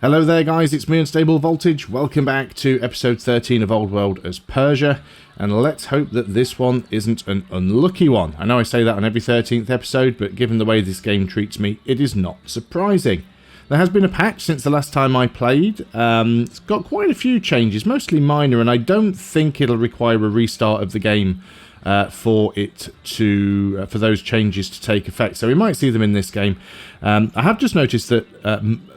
Hello there guys, it's me Unstable Voltage. Welcome back to episode 13 of Old World as Persia, and let's hope that this one isn't an unlucky one. I know I say that on every 13th episode, but given the way this game treats me, it is not surprising. There has been a patch since the last time I played. It's got quite a few changes, mostly minor, and I don't think it'll require a restart of the game for those changes to take effect. So we might see them in this game. I have just noticed that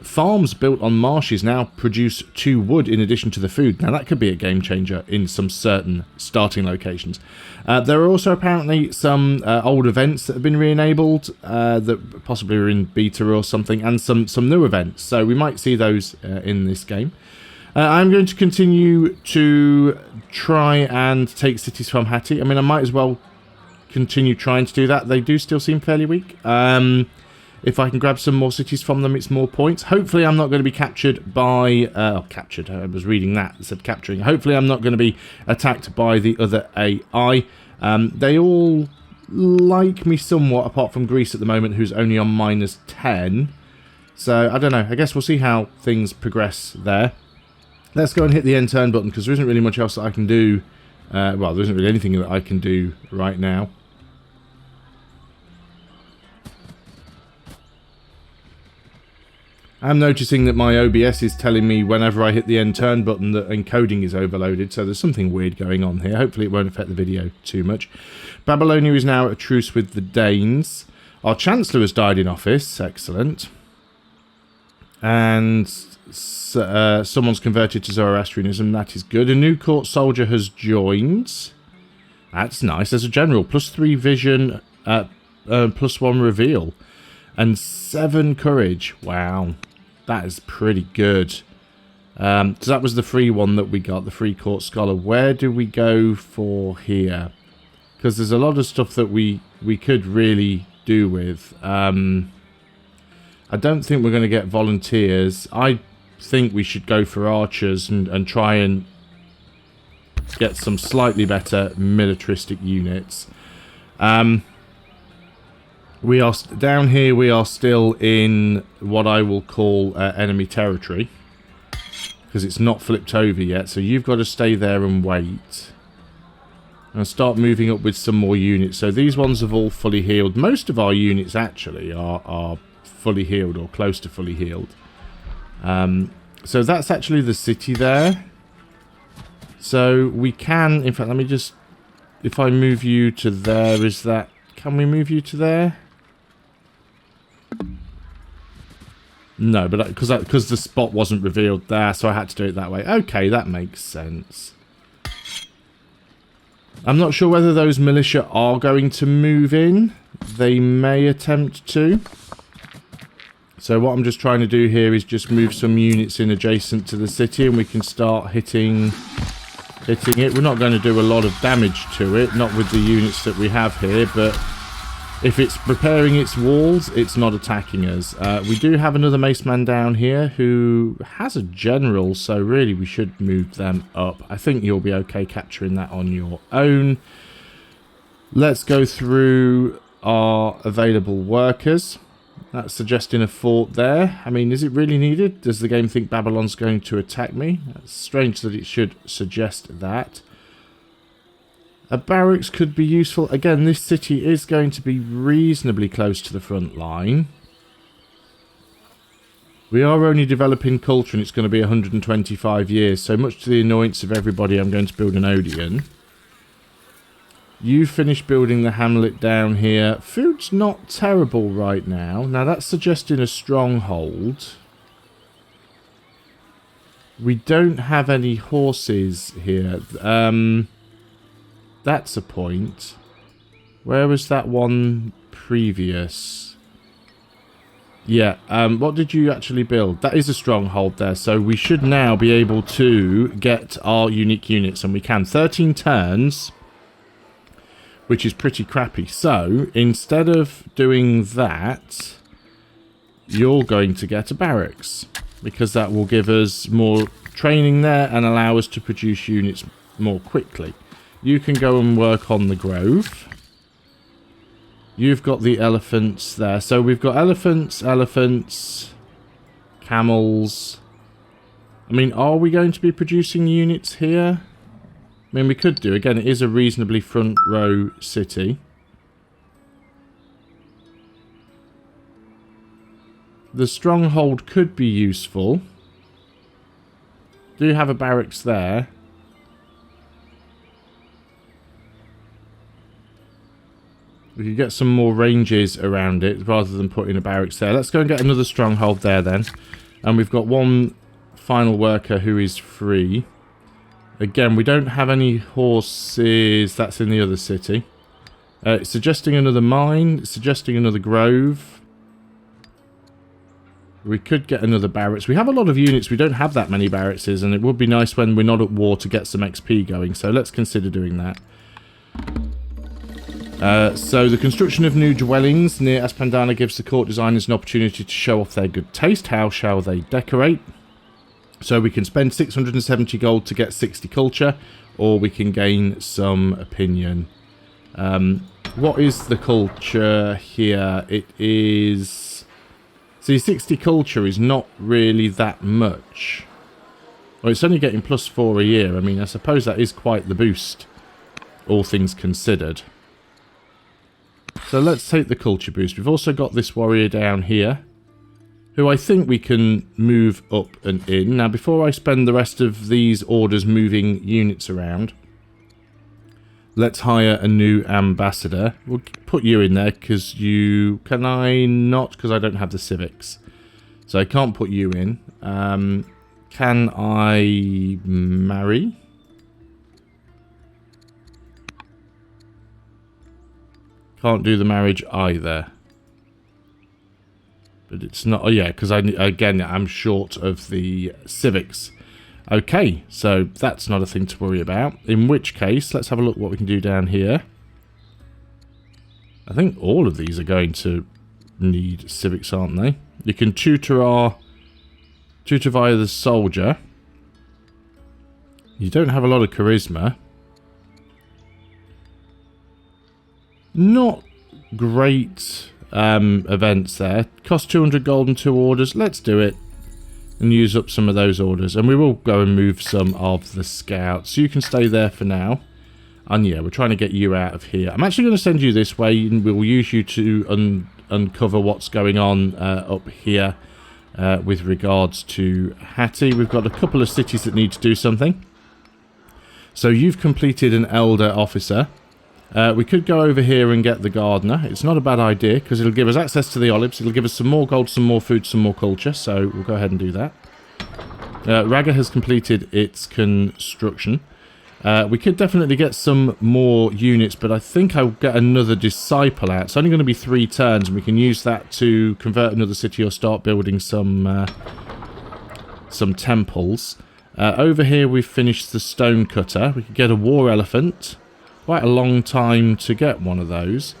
farms built on marshes now produce 2 wood in addition to the food. Now that could be a game changer in some certain starting locations. There are also apparently some old events that have been re-enabled that possibly are in beta or something, and some new events. So we might see those in this game. I'm going to continue to try and take cities from Hatti. I mean, I might as well continue trying to do that. They do still seem fairly weak. If I can grab some more cities from them, it's more points. Hopefully, I'm not going to be captured by... captured. I was reading that. It said capturing. Hopefully, I'm not going to be attacked by the other AI. They all like me somewhat, apart from Greece at the moment, who's only on -10. So, I don't know. I guess we'll see how things progress there. Let's go and hit the end turn button, because there isn't really much else that I can do. Well, there isn't really anything that I can do right now. I'm noticing that my OBS is telling me whenever I hit the end turn button that encoding is overloaded, so there's something weird going on here. Hopefully it won't affect the video too much. Babylonia is now at a truce with the Danes. Our Chancellor has died in office. Excellent. And... someone's converted to Zoroastrianism. That is good. A new court soldier has joined. That's nice. There's a general. +3 vision, +1 reveal. And 7 courage. Wow. That is pretty good. So that was the free one that we got. The free court scholar. Where do we go for here? Because there's a lot of stuff that we could really do with. I don't think we're going to get volunteers. I think we should go for archers and try and get some slightly better militaristic units. We are down here. We are still in what I will call enemy territory, because it's not flipped over yet. So you've got to stay there and wait, and start moving up with some more units. So these ones have all fully healed. Most of our units actually are fully healed or close to fully healed. So that's actually the city there. So we can, in fact, let me just, if I move you to there, is that, can we move you to there? No, but because the spot wasn't revealed there, so I had to do it that way. Okay, that makes sense. I'm not sure whether those militia are going to move in. They may attempt to. So what I'm just trying to do here is just move some units in adjacent to the city, and we can start hitting it. We're not going to do a lot of damage to it, not with the units that we have here, but if it's preparing its walls, it's not attacking us. We do have another mace man down here who has a general, so really we should move them up. I think you'll be okay capturing that on your own. Let's go through our available workers. That's suggesting a fort there. I mean, is it really needed? Does the game think Babylon's going to attack me? That's strange that it should suggest that. A barracks could be useful. Again, this city is going to be reasonably close to the front line. We are only developing culture, and it's going to be 125 years. So much to the annoyance of everybody, I'm going to build an Odeon. You finish building the hamlet down here. Food's not terrible right now. Now that's suggesting a stronghold. We don't have any horses here. That's a point. Where was that one previous? Yeah, what did you actually build? That is a stronghold there. So we should now be able to get our unique units, and we can. 13 turns, which is pretty crappy. So instead of doing that, you're going to get a barracks, because that will give us more training there and allow us to produce units more quickly. You can go and work on the grove. You've got the elephants there. So we've got elephants, camels, I mean, are we going to be producing units here? I mean, we could do. Again, it is a reasonably front row city. The stronghold could be useful. Do have a barracks there. We could get some more ranges around it rather than putting a barracks there. Let's go and get another stronghold there then. And we've got one final worker who is free. Again, we don't have any horses. That's in the other city. It's suggesting another mine. It's suggesting another grove. We could get another barracks. We have a lot of units. We don't have that many barracks, and it would be nice when we're not at war to get some XP going. So let's consider doing that. So the construction of new dwellings near Aspandana gives the court designers an opportunity to show off their good taste. How shall they decorate? So we can spend 670 gold to get 60 culture, or we can gain some opinion. What is the culture here? It is... See, 60 culture is not really that much. Well, it's only getting +4 a year. I mean, I suppose that is quite the boost, all things considered. So let's take the culture boost. We've also got this warrior down here, who I think we can move up and in. Now, before I spend the rest of these orders moving units around, let's hire a new ambassador. We'll put you in there because you... Can I not? Because I don't have the civics. So I can't put you in. Can I marry? Can't do the marriage either. But it's not... Oh, yeah, because again, I'm short of the civics. Okay, so that's not a thing to worry about. In which case, let's have a look what we can do down here. I think all of these are going to need civics, aren't they? You can tutor via the soldier. You don't have a lot of charisma. Not great events there. Cost 200 gold and 2 orders. Let's do it and use up some of those orders. And we will go and move some of the scouts. So you can stay there for now. And yeah, we're trying to get you out of here. I'm actually going to send you this way, and we'll use you to uncover what's going on up here with regards to Hattie. We've got a couple of cities that need to do something. So you've completed an elder officer. We could go over here and get the gardener. It's not a bad idea because it'll give us access to the olives. It'll give us some more gold, some more food, some more culture. So we'll go ahead and do that. Raga has completed its construction. We could definitely get some more units, but I think I'll get another disciple out. It's only going to be 3 turns, and we can use that to convert another city or start building some temples. Over here we've finished the stone cutter. We could get a war elephant. Quite a long time to get one of those.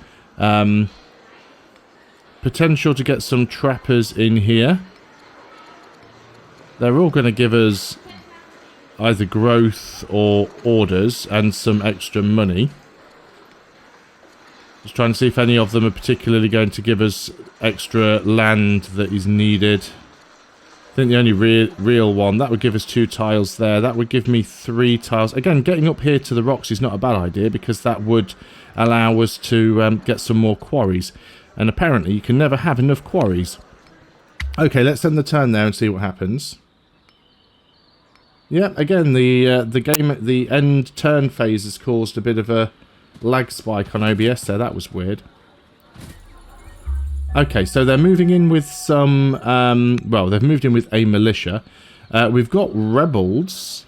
Potential to get some trappers in here. They're all going to give us either growth or orders and some extra money. Just trying to see if any of them are particularly going to give us extra land that is needed. I think the only real one, that would give us 2 tiles there. That would give me 3 tiles. Again, getting up here to the rocks is not a bad idea because that would allow us to get some more quarries. And apparently you can never have enough quarries. Okay, let's end the turn there and see what happens. Yeah, again, the end turn phase has caused a bit of a lag spike on OBS there. That was weird. Okay, so they're moving in with some, well, they've moved in with a militia. We've got rebels,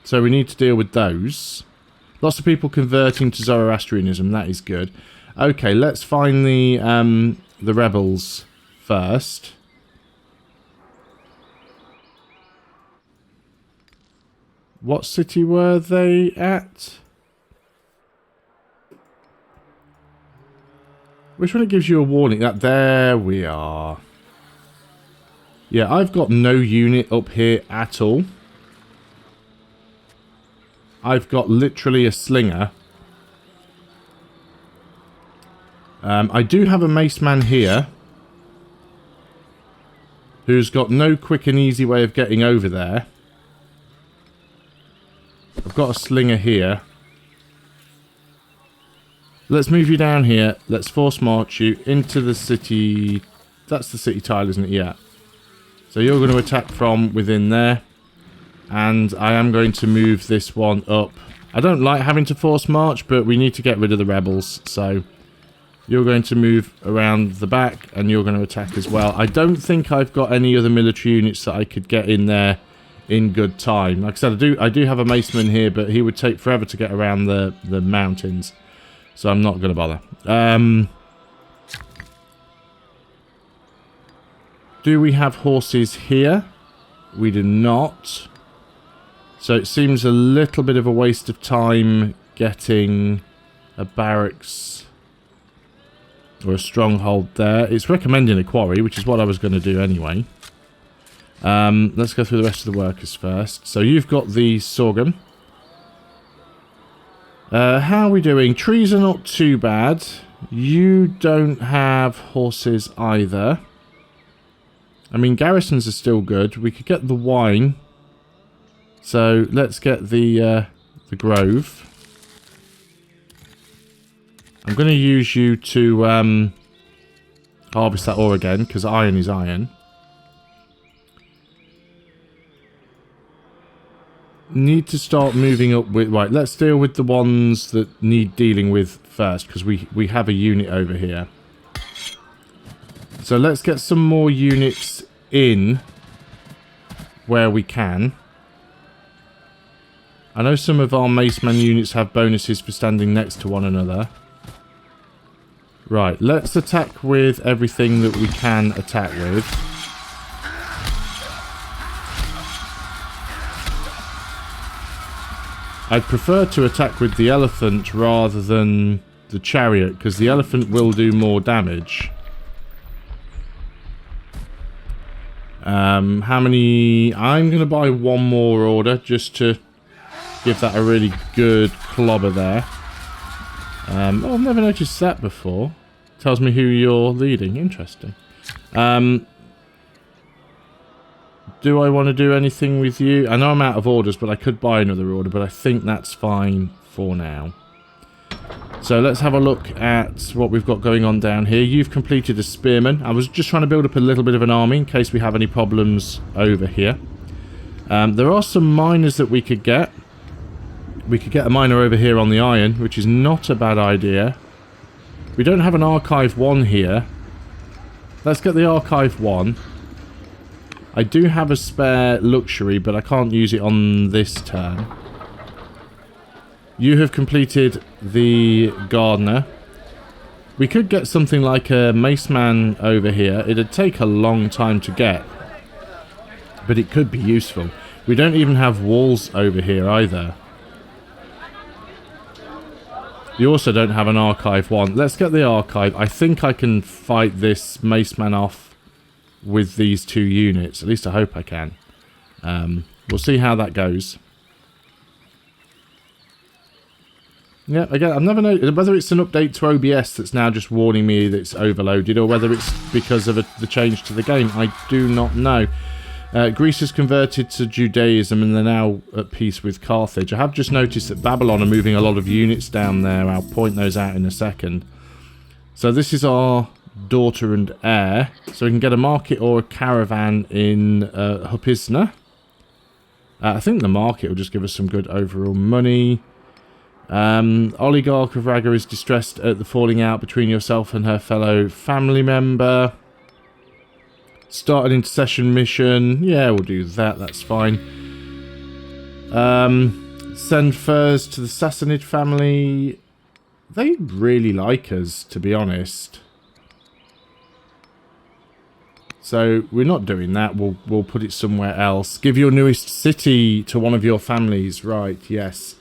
so we need to deal with those. Lots of people converting to Zoroastrianism, that is good. Okay, let's find the rebels first. What city were they at? Which one gives you a warning? There we are. Yeah, I've got no unit up here at all. I've got literally a slinger. I do have a mace man here. who's got no quick and easy way of getting over there. I've got a slinger here. Let's move you down here. Let's force march you into the city. That's the city tile, isn't it? Yeah. So you're going to attack from within there. And I am going to move this one up. I don't like having to force march, but we need to get rid of the rebels. So you're going to move around the back and you're going to attack as well. I don't think I've got any other military units that I could get in there in good time. Like I said, I do have a maceman here, but he would take forever to get around the mountains. So I'm not going to bother. Do we have horses here? We do not. So it seems a little bit of a waste of time getting a barracks or a stronghold there. It's recommending a quarry, which is what I was going to do anyway. Let's go through the rest of the workers first. So you've got the sorghum. How are we doing? Trees are not too bad. You don't have horses either. I mean, garrisons are still good. We could get the wine. So let's get the grove. I'm going to use you to harvest that ore again, because iron is iron. Need to start moving up with... Right, let's deal with the ones that need dealing with first, because we have a unit over here. So let's get some more units in where we can. I know some of our maceman units have bonuses for standing next to one another. Right, let's attack with everything that we can attack with. I'd prefer to attack with the elephant rather than the chariot, because the elephant will do more damage. How many... I'm going to buy one more order just to give that a really good clobber there. Oh, I've never noticed that before. Tells me who you're leading. Interesting. Do I want to do anything with you? I know I'm out of orders, but I could buy another order, but I think that's fine for now. So let's have a look at what we've got going on down here. You've completed a spearman. I was just trying to build up a little bit of an army in case we have any problems over here. There are some miners that we could get. We could get a miner over here on the iron, which is not a bad idea. We don't have an Archive 1 here. Let's get the Archive 1. I do have a spare luxury, but I can't use it on this turn. You have completed the gardener. We could get something like a maceman over here. It'd take a long time to get, but it could be useful. We don't even have walls over here either. You also don't have an Archive 1. Let's get the Archive. I think I can fight this maceman off with these two units. At least I hope I can. We'll see how that goes. Yeah, again, I've never known whether it's an update to OBS that's now just warning me that it's overloaded, or whether it's because of the change to the game. I do not know. Greece has converted to Judaism and they're now at peace with Carthage. I have just noticed that Babylon are moving a lot of units down there. I'll point those out in a second. So this is our daughter and heir. So we can get a market or a caravan in Hupisna. I think the market will just give us some good overall money. Oligarch of Raga is distressed at the falling out between yourself and her fellow family member. Start an intercession mission. Yeah, we'll do that. That's fine. Send furs to the Sassanid family. They really like us, to be honest. So we're not doing that. We'll put it somewhere else. Give your newest city to one of your families. Right, yes.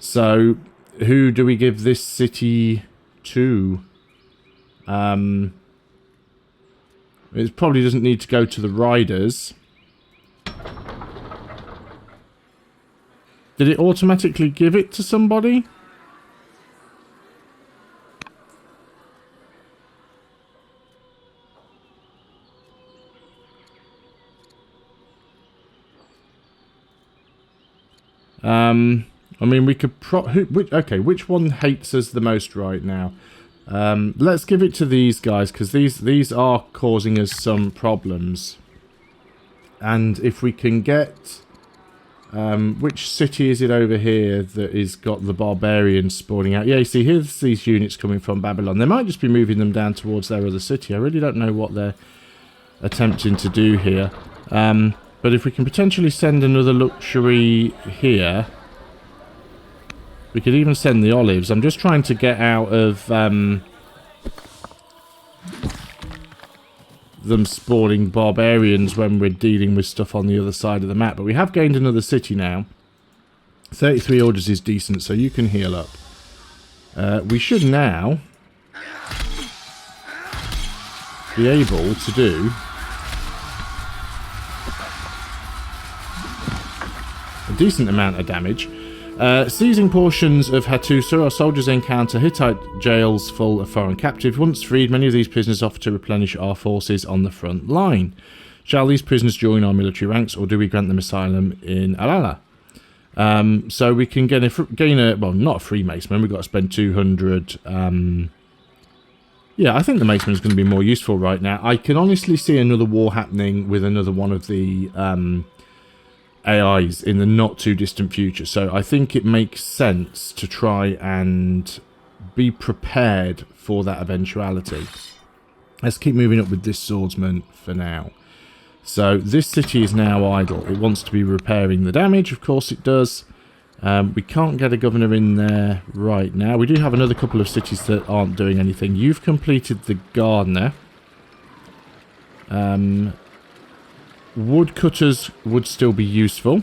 So, who do we give this city to? It probably doesn't need to go to the riders. Did it automatically give it to somebody? I mean, we could which one hates us the most right now? Let's give it to these guys, because these are causing us some problems. And if we can get... which city is it over here that is got the barbarians spawning out? Yeah, you see, here's these units coming from Babylon. They might just be moving them down towards their other city. I really don't know what they're attempting to do here. But if we can potentially send another luxury here... We could even send the olives. I'm just trying to get out of them spawning barbarians when we're dealing with stuff on the other side of the map. But we have gained another city now. 33 orders is decent, so you can heal up. We should now be able to do a decent amount of damage. Seizing portions of Hattusa, our soldiers encounter Hittite jails full of foreign captives. Once freed, many of these prisoners offer to replenish our forces on the front line. Shall these prisoners join our military ranks, or do we grant them asylum in Alala? So we can gain a well, not a free Maceman. We've got to spend 200. Yeah, I think the Maceman is going to be more useful right now. I can honestly see another war happening with another one of the AIs in the not too distant future, so I think it makes sense to try and be prepared for that eventuality. Let's keep moving up with this swordsman for now. So this city is now idle. It wants to be repairing the damage, of course it does. We can't get a governor in there right now. We do have another couple of cities that aren't doing anything. You've completed the gardener. Woodcutters would still be useful.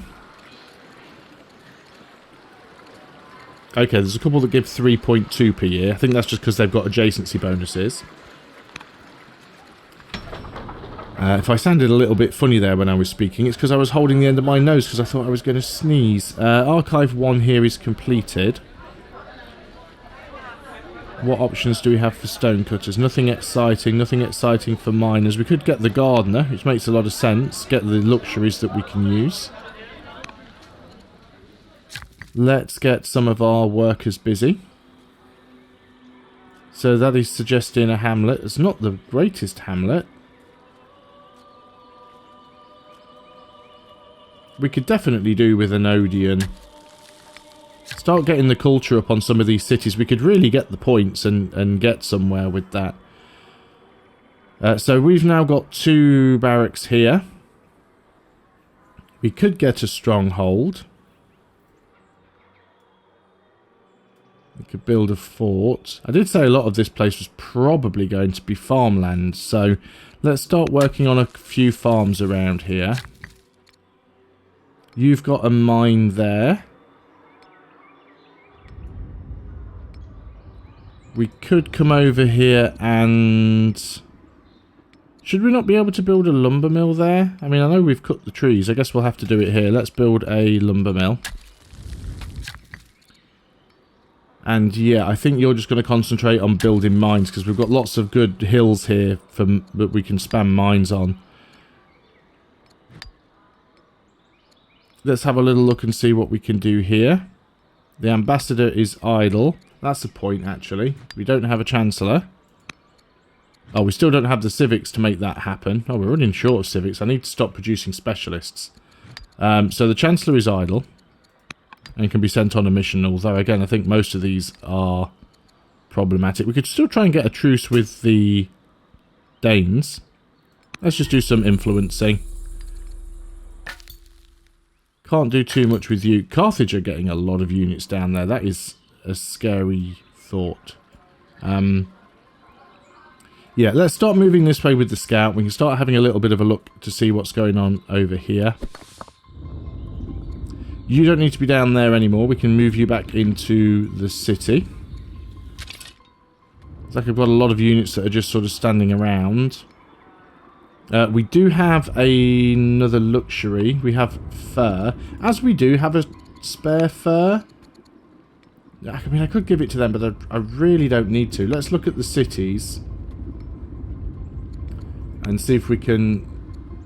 Okay, there's a couple that give 3.2 per year. I think that's just because they've got adjacency bonuses. If I sounded a little bit funny there when I was speaking, it's because I was holding the end of my nose because I thought I was going to sneeze. Archive 1 here is completed. What options do we have for stonecutters? Nothing exciting for miners. We could get the gardener, which makes a lot of sense. Get the luxuries that we can use. Let's get some of our workers busy. So that is suggesting a hamlet. It's not the greatest hamlet. We could definitely do with an Odeon. Start getting the culture up on some of these cities. We could really get the points and get somewhere with that. So we've now got 2 barracks here. We could get a stronghold. We could build a fort. I did say a lot of this place was probably going to be farmland. So let's start working on a few farms around here. You've got a mine there. We could come over here and... Should we not be able to build a lumber mill there? I mean, I know we've cut the trees. I guess we'll have to do it here. Let's build a lumber mill. And yeah, I think you're just going to concentrate on building mines because we've got lots of good hills here that we can spam mines on. Let's have a little look and see what we can do here. The ambassador is idle. That's a point, actually. We don't have a chancellor. Oh, we still don't have the civics to make that happen. Oh, we're running short of civics. I need to stop producing specialists. So the chancellor is idle. And can be sent on a mission. Although, again, I think most of these are problematic. We could still try and get a truce with the Danes. Let's just do some influencing. Can't do too much with you. Carthage are getting a lot of units down there. That is a scary thought. Yeah, let's start moving this way with the scout. We can start having a little bit of a look to see what's going on over here. You don't need to be down there anymore. We can move you back into the city. It's like I've got a lot of units that are just sort of standing around. We do have another luxury. We have fur. As we do have a spare fur. I mean, I could give it to them, but I really don't need to. Let's look at the cities. And see if we can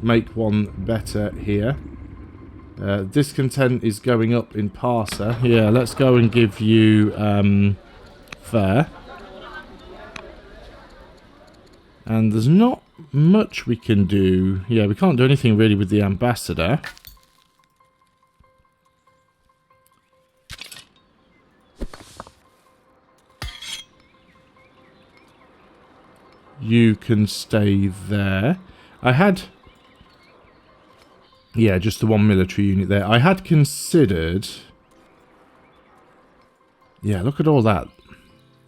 make one better here. Discontent is going up in Parser. Yeah, let's go and give you Fair. And there's not much we can do. Yeah, we can't do anything really with the ambassador. You can stay there. I had... Yeah, just the one military unit there. I had considered... Yeah, look at all that.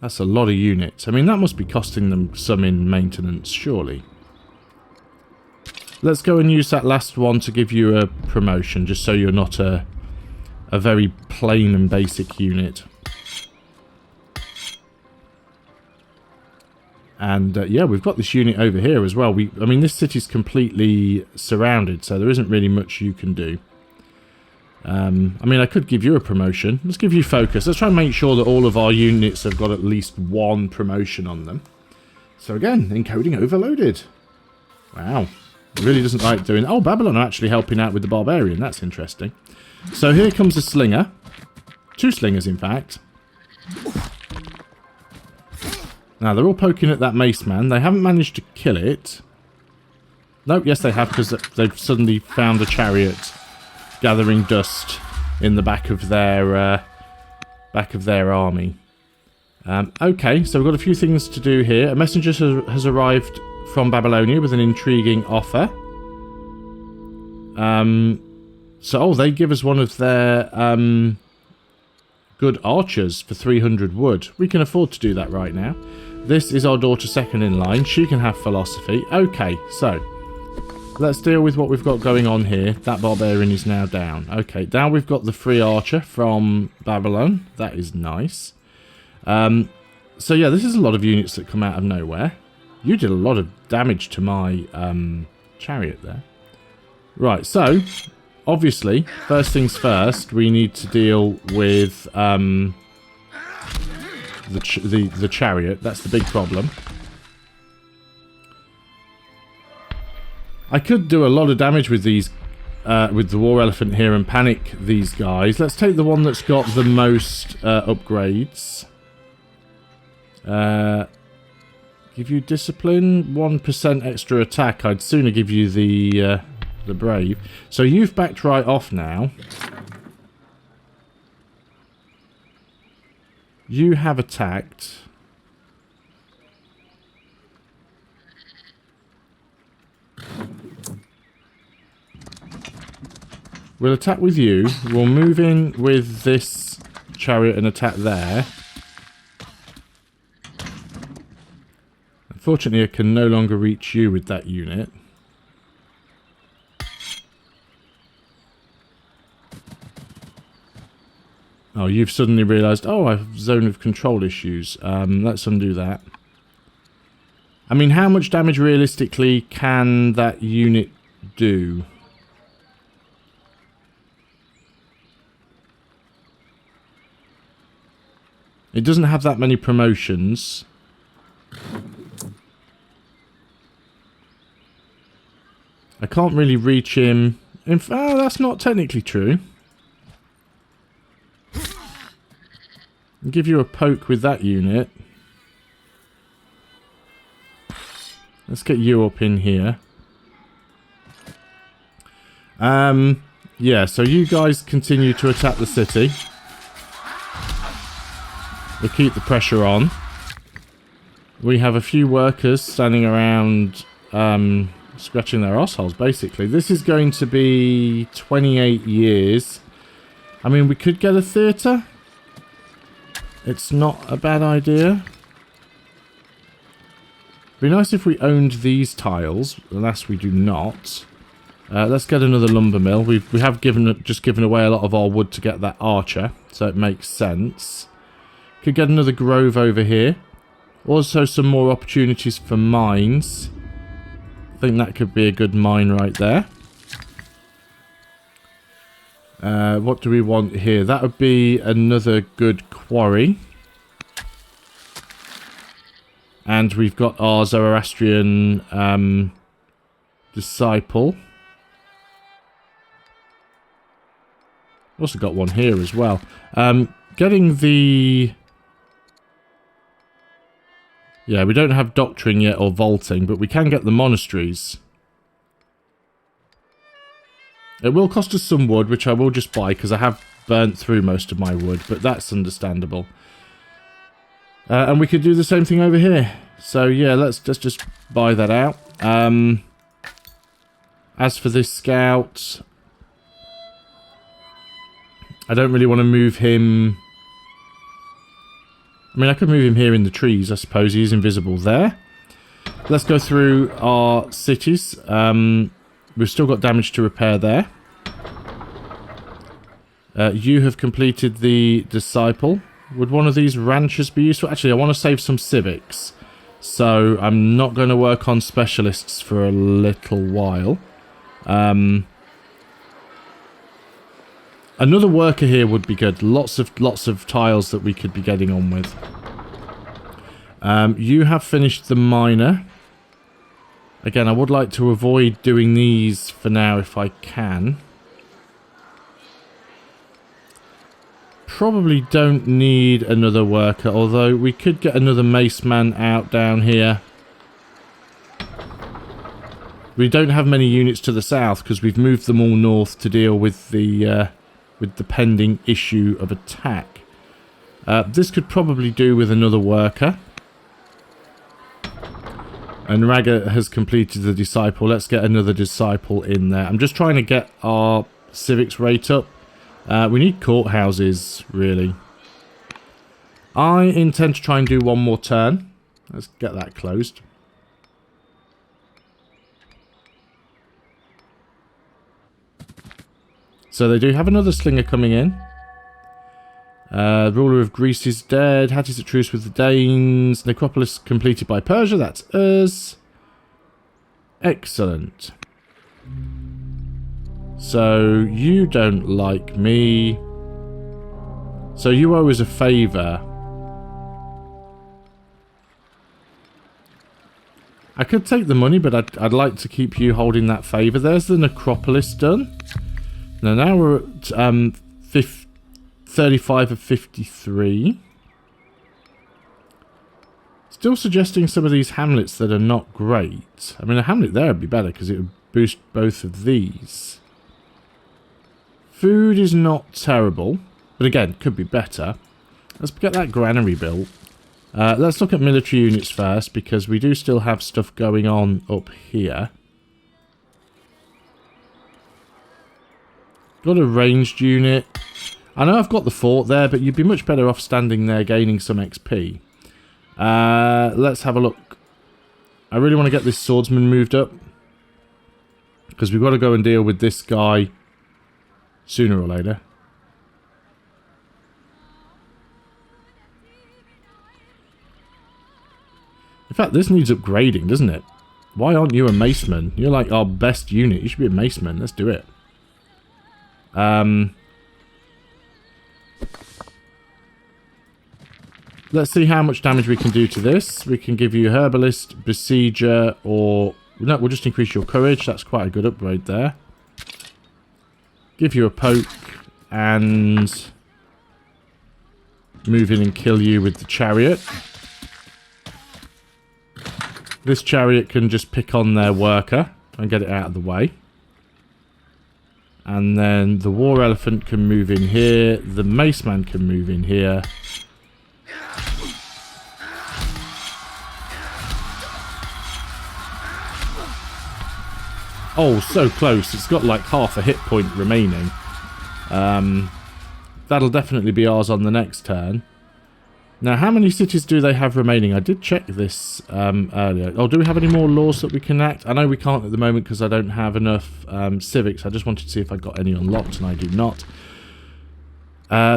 That's a lot of units. I mean, that must be costing them some in maintenance, surely. Let's go and use that last one to give you a promotion, just so you're not a very plain and basic unit. And yeah, we've got this unit over here as well. I mean, this city's completely surrounded, so there isn't really much you can do. I mean, I could give you a promotion. Let's give you focus. Let's try and make sure that all of our units have got at least one promotion on them. So again, encoding overloaded. Wow. It really doesn't like doing... Oh, Babylon are actually helping out with the barbarian. That's interesting. So here comes a slinger. 2 slingers, in fact. Now, they're all poking at that mace man. They haven't managed to kill it. Nope, yes they have, because they've suddenly found a chariot gathering dust in the back of their army. Okay, so we've got a few things to do here. A messenger has arrived from Babylonia with an intriguing offer. So, they give us one of their good archers for 300 wood. We can afford to do that right now. This is our daughter second in line. She can have philosophy. Okay, so let's deal with what we've got going on here. That barbarian is now down. Okay, now we've got the free archer from Babylon. That is nice. So yeah, this is a lot of units that come out of nowhere. You did a lot of damage to my chariot there. Right, so obviously, first things first, we need to deal with the chariot. That's the big problem. I could do a lot of damage with these, with the war elephant here and panic these guys. Let's take the one that's got the most upgrades. Give you discipline, 1% extra attack. I'd sooner give you the brave. So you've backed right off now. You have attacked. We'll attack with you. We'll move in with this chariot and attack there. Unfortunately, I can no longer reach you with that unit. Oh, you've suddenly realised, oh, I have zone of control issues. Let's undo that. I mean, how much damage realistically can that unit do? It doesn't have that many promotions. I can't really reach him. Oh, that's not technically true. I'll give you a poke with that unit. Let's get you up in here. Yeah, so you guys continue to attack the city. We'll keep the pressure on. We have a few workers standing around scratching their arseholes, basically. This is going to be 28 years. I mean, we could get a theatre. It's not a bad idea. It'd be nice if we owned these tiles, alas we do not. Let's get another lumber mill. We have just given away a lot of our wood to get that archer, so it makes sense. Could get another grove over here. Also some more opportunities for mines. I think that could be a good mine right there. What do we want here? That would be another good quarry. And we've got our Zoroastrian disciple. Also got one here as well. Getting the... Yeah, we don't have doctoring yet or vaulting, but we can get the monasteries. It will cost us some wood, which I will just buy because I have burnt through most of my wood, but that's understandable. And we could do the same thing over here. So yeah, let's just buy that out. As for this scout, I don't really want to move him. I mean, I could move him here in the trees, I suppose. He's invisible there. Let's go through our cities. We've still got damage to repair there. You have completed the disciple. Would one of these ranchers be useful? Actually, I want to save some civics. So I'm not going to work on specialists for a little while. Another worker here would be good. Lots of tiles that we could be getting on with. You have finished the miner. Again, I would like to avoid doing these for now if I can. Probably don't need another worker, although we could get another mace man out down here. We don't have many units to the south because we've moved them all north to deal with the pending issue of attack. This could probably do with another worker. And Raga has completed the disciple. Let's get another disciple in there. I'm just trying to get our civics rate up. We need courthouses, really. I intend to try and do one more turn. Let's get that closed. So they do have another slinger coming in. Ruler of Greece is dead. Hattie's at truce with the Danes. Necropolis completed by Persia. That's us. Excellent. So you don't like me. So you owe us a favour. I could take the money, but I'd like to keep you holding that favour. There's the necropolis done. Now we're at 35 of 53. Still suggesting some of these hamlets that are not great. I mean, a hamlet there would be better because it would boost both of these. Food is not terrible, but again, could be better. Let's get that granary built. Let's look at military units first because we do still have stuff going on up here. Got a ranged unit. I know I've got the fort there, but you'd be much better off standing there gaining some XP. Let's have a look. I really want to get this swordsman moved up. Because we've got to go and deal with this guy sooner or later. In fact, this needs upgrading, doesn't it? Why aren't you a maceman? You're like our best unit. You should be a maceman. Let's do it. Let's see how much damage we can do to this. We can give you Herbalist, Besieger, or... No, we'll just increase your courage. That's quite a good upgrade there. Give you a poke and move in and kill you with the chariot. This chariot can just pick on their worker and get it out of the way. And then the war elephant can move in here. The maceman can move in here. Oh, so close. It's got like half a hit point remaining. That'll definitely be ours on the next turn. Now, how many cities do they have remaining? I did check this earlier. Oh, do we have any more laws that we can enact? I know we can't at the moment because I don't have enough civics. I just wanted to see if I got any unlocked, and I do not.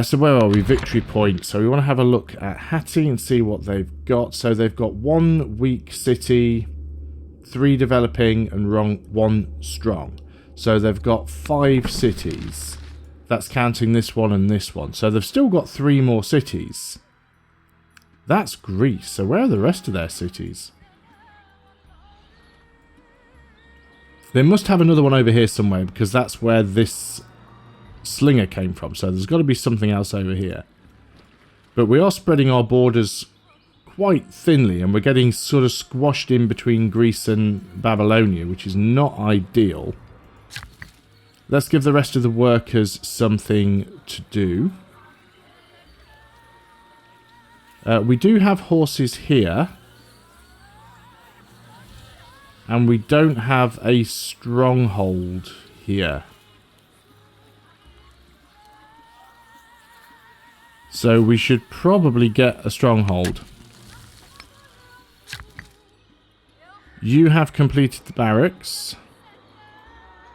So where are we? Victory point. So we want to have a look at Hattie and see what they've got. So they've got 1 weak city, 3 developing, and 1 strong. So they've got 5 cities. That's counting this one and this one. So they've still got 3 more cities. That's Greece. So where are the rest of their cities? They must have another one over here somewhere because that's where this slinger came from. So there's got to be something else over here. But we are spreading our borders quite thinly, and we're getting sort of squashed in between Greece and Babylonia, which is not ideal. Let's give the rest of the workers something to do. We do have horses here. And we don't have a stronghold here. So we should probably get a stronghold. You have completed the barracks.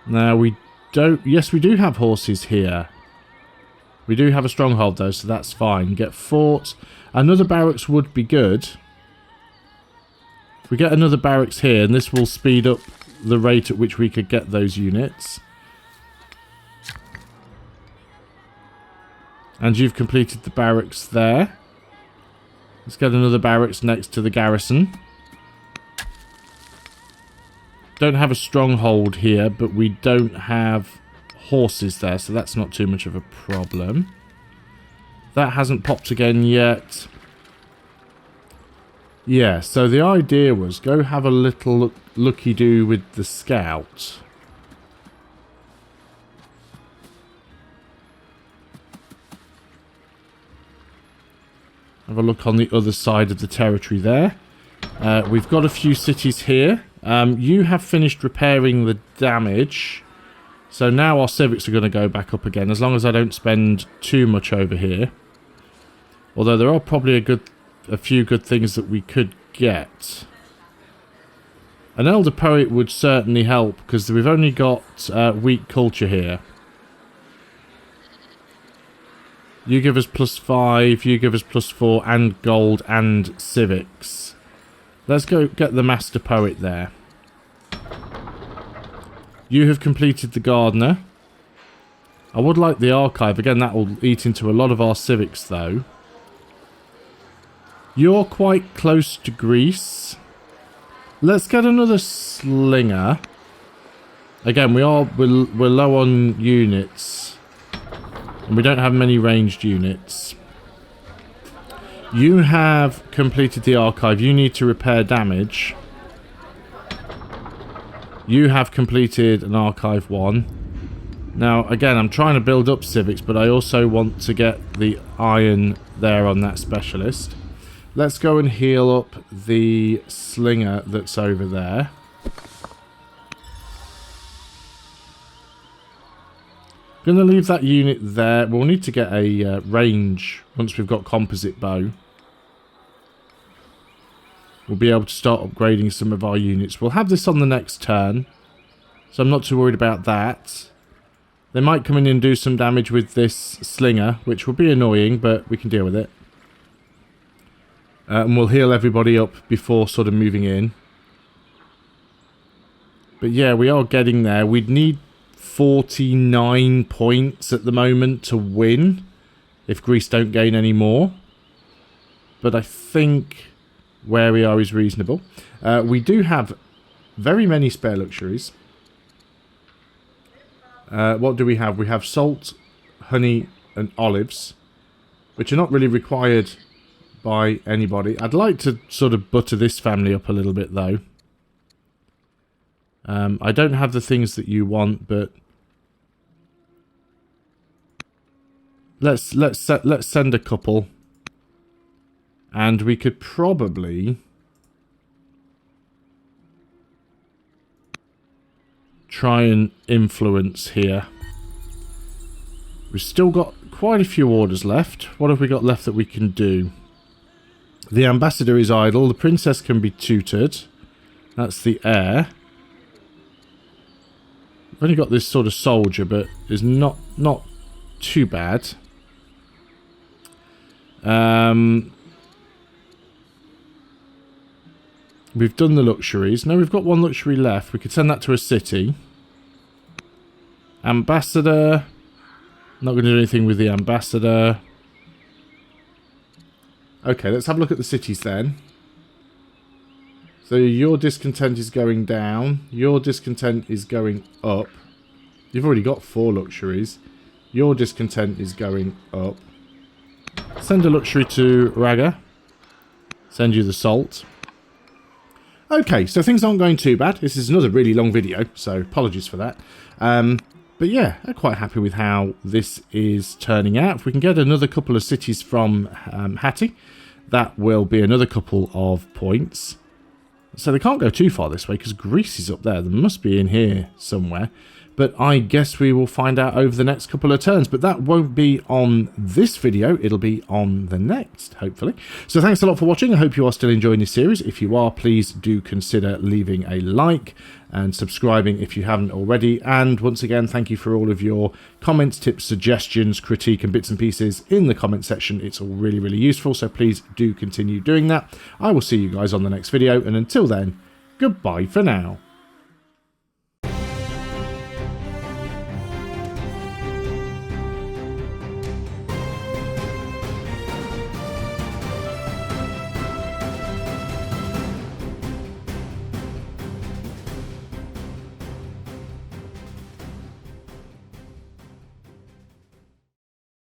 Now we don't... Yes, we do have horses here. We do have a stronghold though, so that's fine. Get fort. Another barracks would be good. If we get another barracks here, and this will speed up the rate at which we could get those units. And you've completed the barracks there. Let's get another barracks next to the garrison. Don't have a stronghold here, but we don't have horses there, so that's not too much of a problem. That hasn't popped again yet. Yeah, so the idea was go have a little looky-do with the scout. Have a look on the other side of the territory there. We've got a few cities here. You have finished repairing the damage. So now our civics are going to go back up again, as long as I don't spend too much over here. Although there are probably a few good things that we could get. An elder poet would certainly help, because we've only got weak culture here. You give us +5, you give us +4, and gold and civics. Let's go get the master poet there. You have completed the gardener. I would like the archive. Again, that will eat into a lot of our civics, though. You're quite close to Greece. Let's get another slinger. Again, we're low on units. And we don't have many ranged units. You have completed the archive. You need to repair damage. You have completed an archive 1. Now, again, I'm trying to build up civics, but I also want to get the iron there on that specialist. Let's go and heal up the slinger that's over there. Going to leave that unit there. We'll need to get a range once we've got composite bow. We'll be able to start upgrading some of our units. We'll have this on the next turn, so I'm not too worried about that. They might come in and do some damage with this slinger, which will be annoying, but we can deal with it. And we'll heal everybody up before sort of moving in. But yeah, we are getting there. We'd need 49 points at the moment to win if Greece don't gain any more. But I think where we are is reasonable. We do have very many spare luxuries. What do we have? We have salt, honey and olives, which are not really required by anybody. I'd like to sort of butter this family up a little bit though. I don't have the things that you want, but let's send a couple, and we could probably try and influence here. We've still got quite a few orders left. What have we got left that we can do? The ambassador is idle. The princess can be tutored. That's the heir. I've only got this sort of soldier, but is not too bad. We've done the luxuries. No, we've got one luxury left. We could send that to a city. Ambassador. Not going to do anything with the ambassador. Okay, let's have a look at the cities then. So your discontent is going down. Your discontent is going up. You've already got 4 luxuries. Your discontent is going up. Send a luxury to Raga. Send you the salt. Okay, so things aren't going too bad. This is another really long video, so apologies for that. But yeah, I'm quite happy with how this is turning out. If we can get another couple of cities from Hattie, that will be another couple of points. So they can't go too far this way because Greece is up there. They must be in here somewhere. But I guess we will find out over the next couple of turns. But that won't be on this video. It'll be on the next, hopefully. So thanks a lot for watching. I hope you are still enjoying this series. If you are, please do consider leaving a like and subscribing if you haven't already. And once again, thank you for all of your comments, tips, suggestions, critique and bits and pieces in the comment section. It's all really, really useful. So please do continue doing that. I will see you guys on the next video. And until then, goodbye for now.